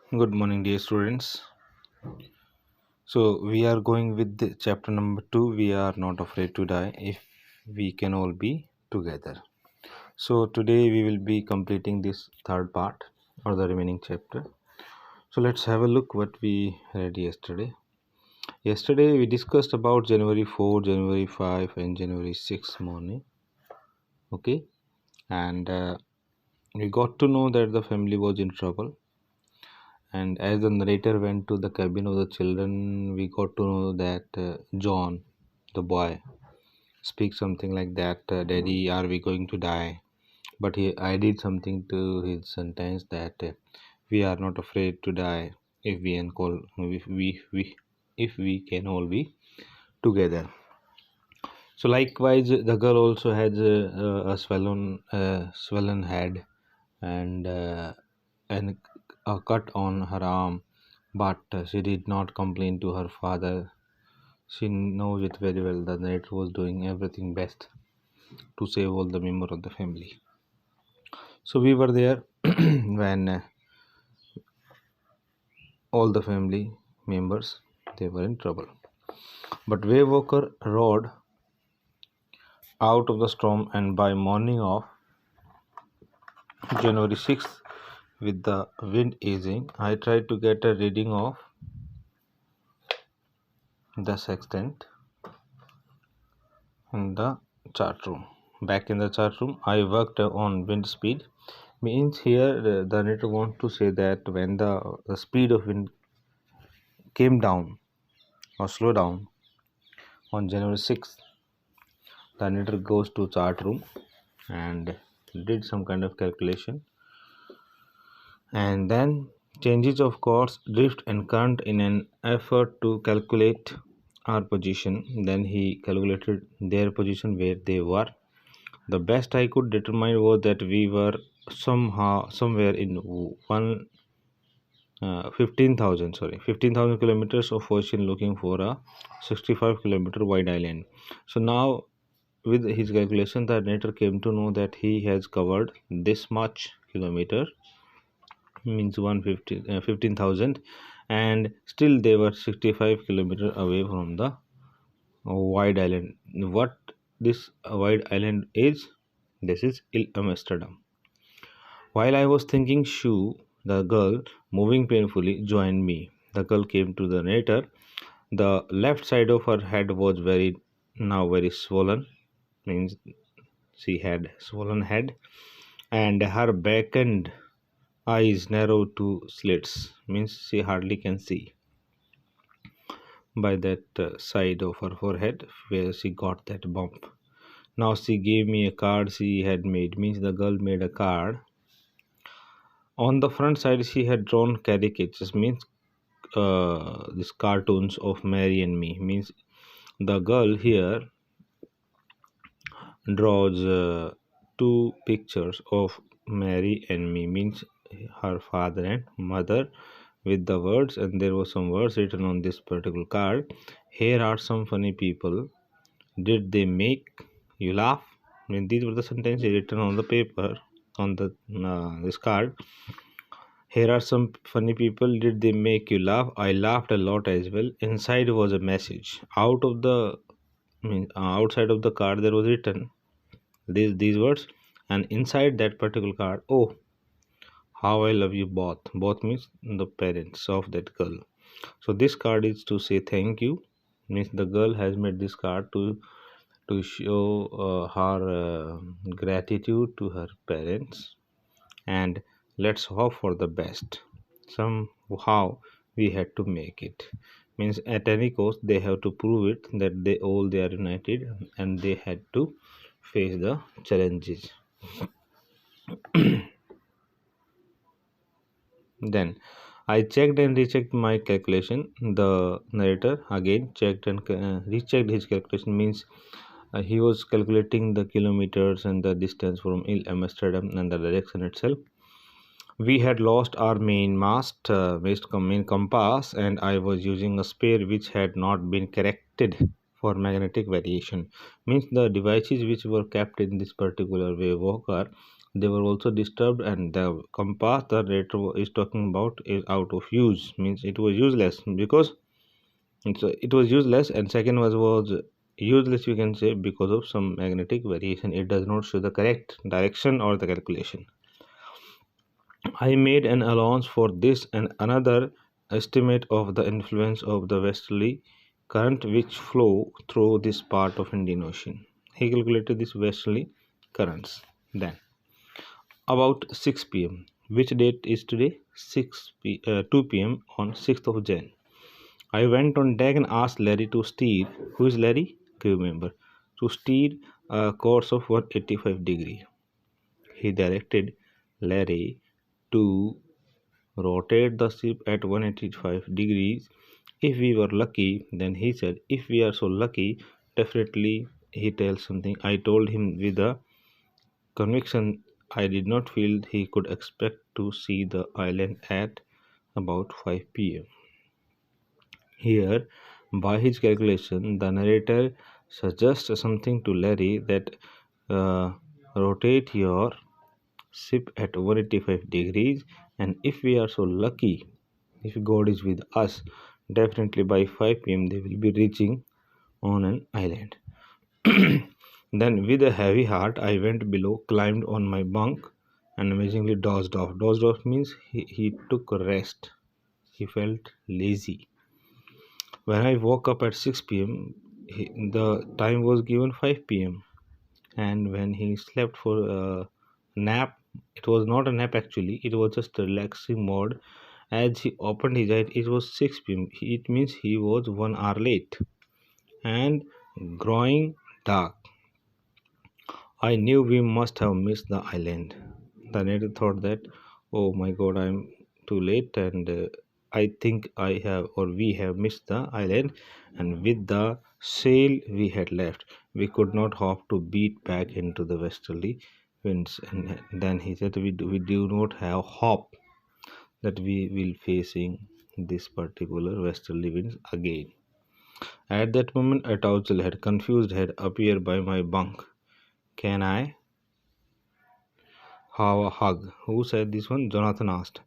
Good morning, dear students. So, we are going with the chapter number 2. We are not afraid to die if we can all be together. So, today we will be completing this third part or the remaining chapter. So, let's have a look what we read yesterday. Yesterday, we discussed about January 4, January 5, and January 6 morning. Okay, and we got to know that the family was in trouble. And as the narrator went to the cabin of the children, we got to know that John, the boy, speaks something like that, Daddy, are we going to die? But he added something to his sentence that we are not afraid to die if we can all be together. So likewise, the girl also has a swollen head and a cut on her arm, but she did not complain to her father. She knows it very well. The narrator was doing everything best to save all the members of the family. So we were there when all the family members they were in trouble. But Wave Walker rode out of the storm, and by morning of January 6th, with the wind easing, I tried to get a reading of the sextant in the chart room. Back in the chart room, I worked on wind speed. Means here the narrator wants to say that when the speed of wind came down or slow down on January 6th, the narrator goes to chart room and did some kind of calculation, and then changes of course, drift and current in an effort to calculate our position. Then he calculated their position where they were. The best I could determine was that we were somewhere in 15,000 kilometers of ocean looking for a 65-kilometer wide island. So now with his calculation, the narrator came to know that he has covered this much kilometer, means 15,000, and still they were 65 kilometers away from the wide island. What this wide island is? This is Amsterdam. While I was thinking, Shoo, the girl, moving painfully, joined me. The girl came to the narrator. The left side of her head was very swollen, means she had swollen head, and her blackened eyes narrowed to slits, means she hardly can see by that side of her forehead where she got that bump. Now she gave me a card she had made, means the girl made a card. On the front side, she had drawn caricatures, means these cartoons of Mary and me. Means the girl here draws two pictures of Mary and me, means her father and mother, with the words, and there was some words written on this particular card. Here are some funny people. Did they make you laugh? I mean, these were the sentences written on the paper on the this card. Here are some funny people. Did they make you laugh? I laughed a lot as well. Inside was a message. Outside of the card there was written these words, and inside that particular card, oh, how I love you both. Both means the parents of that girl. So this card is to say thank you. Means the girl has made this card to show her gratitude to her parents, and let's hope for the best. Somehow we had to make it, means at any cost they have to prove it that they are united, and they had to face the challenges. Then I checked and rechecked my calculation. The narrator again checked and rechecked his calculation, means he was calculating the kilometers and the distance from Amsterdam and the direction itself. We had lost our main mast, main compass, and I was using a spare which had not been corrected for magnetic variation. Means the devices which were kept in this particular wave walker, They were also disturbed, and the compass the narrator is talking about is out of use, means it was useless because it was useless, and second was useless, you can say, because of some magnetic variation. It does not show the correct direction or the calculation. I made an allowance for this and another estimate of the influence of the westerly current which flow through this part of Indian Ocean. He calculated these westerly currents. Then, about 6 p.m. Which date is today? 2 p.m. on 6th of Jan. I went on deck and asked Larry to steer. Who is Larry? Crew member. To steer a course of 185 degree. He directed Larry to rotate the ship at 185 degrees. If we were lucky, then he said, if we are so lucky, definitely he tells something. I told him with a conviction I did not feel he could expect to see the island at about 5 p.m. Here, by his calculation, the narrator suggests something to Larry that uh, rotate your ship at 185 degrees, and if we are so lucky, if God is with us, definitely by 5 p.m. they will be reaching on an island. Then, with a heavy heart, I went below, climbed on my bunk, and amazingly dozed off. Dozed off means he took a rest. He felt lazy. When I woke up at 6 p.m., the time was given 5 p.m. And when he slept for a nap, it was not a nap actually, it was just a relaxing mode. As he opened his eyes, it was 6 p.m. It means he was 1 hour late and growing dark. I knew we must have missed the island. The native thought that, oh my god, I'm too late, and I think I have or we have missed the island. And with the sail we had left, we could not hope to beat back into the westerly winds. And then he said, we do not have hope that we will facing this particular westerly winds again. At that moment, a tousled head, confused head appeared by my bunk. Can I have a hug? Who said this one? Jonathan asked.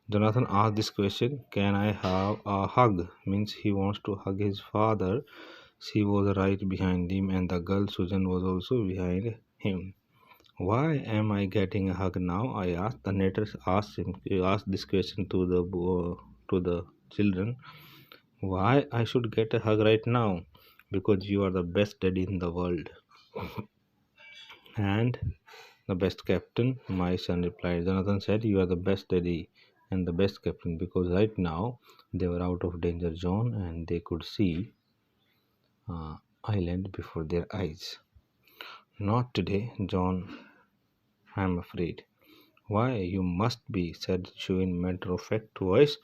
Jonathan asked this question, can I have a hug? Means he wants to hug his father. She was right behind him, and the girl Susan was also behind him. Why am I getting a hug now? I asked. The narrator asked him. He asked this question to the children. Why I should get a hug right now? Because you are the best daddy in the world. And the best captain, my son replied. Jonathan said, you are the best daddy and the best captain because right now they were out of danger zone and they could see island before their eyes. Not today, John, I'm afraid. Why, you must be, said Shu in matter of fact voice.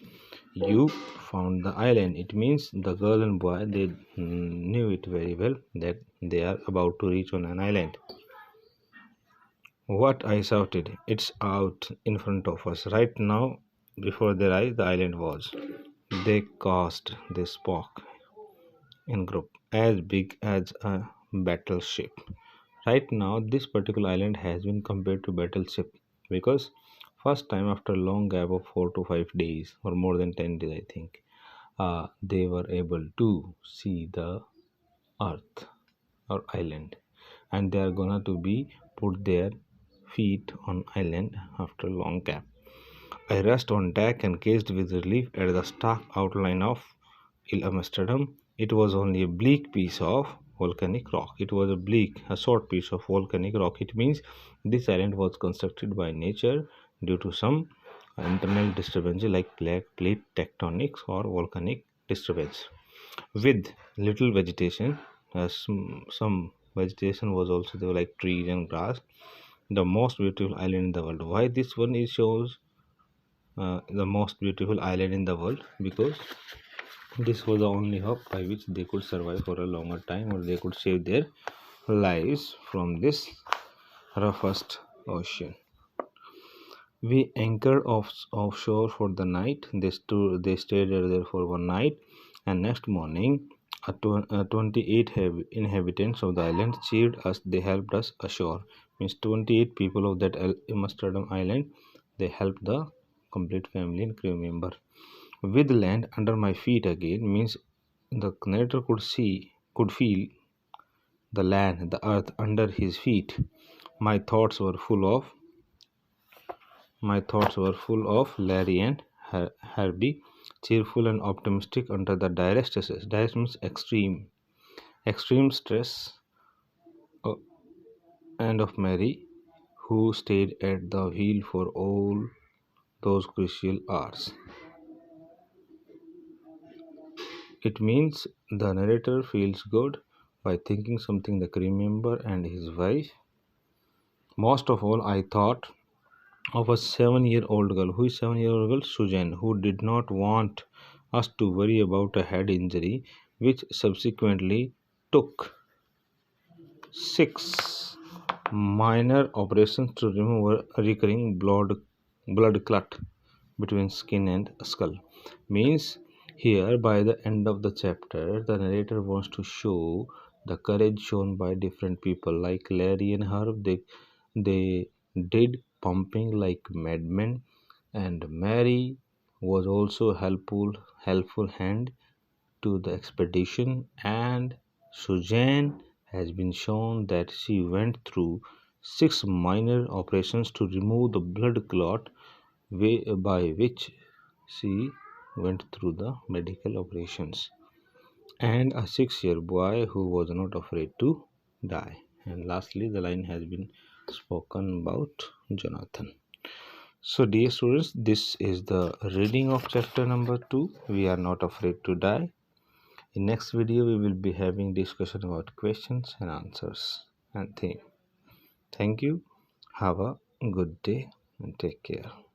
You found the island. It means the girl and boy, they knew it very well that they are about to reach on an island. What, I shouted. It's out in front of us. Right now, before their eyes, the island was. They spoke in group, as big as a battleship. Right now, this particular island has been compared to battleship because first time after a long gap of 4 to 5 days or more than 10 days, I think, they were able to see the earth or island, and they are gonna to be put their feet on island after a long gap. I rushed on deck and gazed with relief at the stark outline of Il Amsterdam. It was only a bleak piece of volcanic rock. It was a short piece of volcanic rock. It means this island was constructed by nature due to some internal disturbance like plate tectonics or volcanic disturbance. With little vegetation, some vegetation was also there, like trees and grass. The most beautiful island in the world. Why this one is shows the most beautiful island in the world? Because this was the only hope by which they could survive for a longer time or they could save their lives from this roughest ocean. We anchored offshore for the night. They stayed there for one night, and next morning, 28 inhabitants of the island cheered us. They helped us ashore. means 28 people of that Amsterdam island. They helped the complete family and crew member. With land under my feet again means the narrator could feel the land, the earth under his feet. My thoughts were full of Larry and Herbie, cheerful and optimistic under the direst means extreme stress, uh, and of Mary, who stayed at the wheel for all those crucial hours. It means the narrator feels good by thinking something the crew member and his wife. Most of all, I thought of a 7-year-old girl. Who is 7-year-old girl? Susan, who did not want us to worry about a head injury, which subsequently took 6 minor operations to remove a recurring blood clot between skin and skull. Means here by the end of the chapter, the narrator wants to show the courage shown by different people like Larry and Herb. They did pumping like madmen, and Mary was also helpful hand to the expedition, and Suzanne has been shown that she went through 6 minor operations to remove the blood clot by which she went through the medical operations, and a 6-year boy who was not afraid to die. And lastly, the line has been spoken about Jonathan. So, dear students, this is the reading of chapter number 2. We are not afraid to die. In next video, we will be having discussion about questions and answers and theme. Thank you. Have a good day and take care.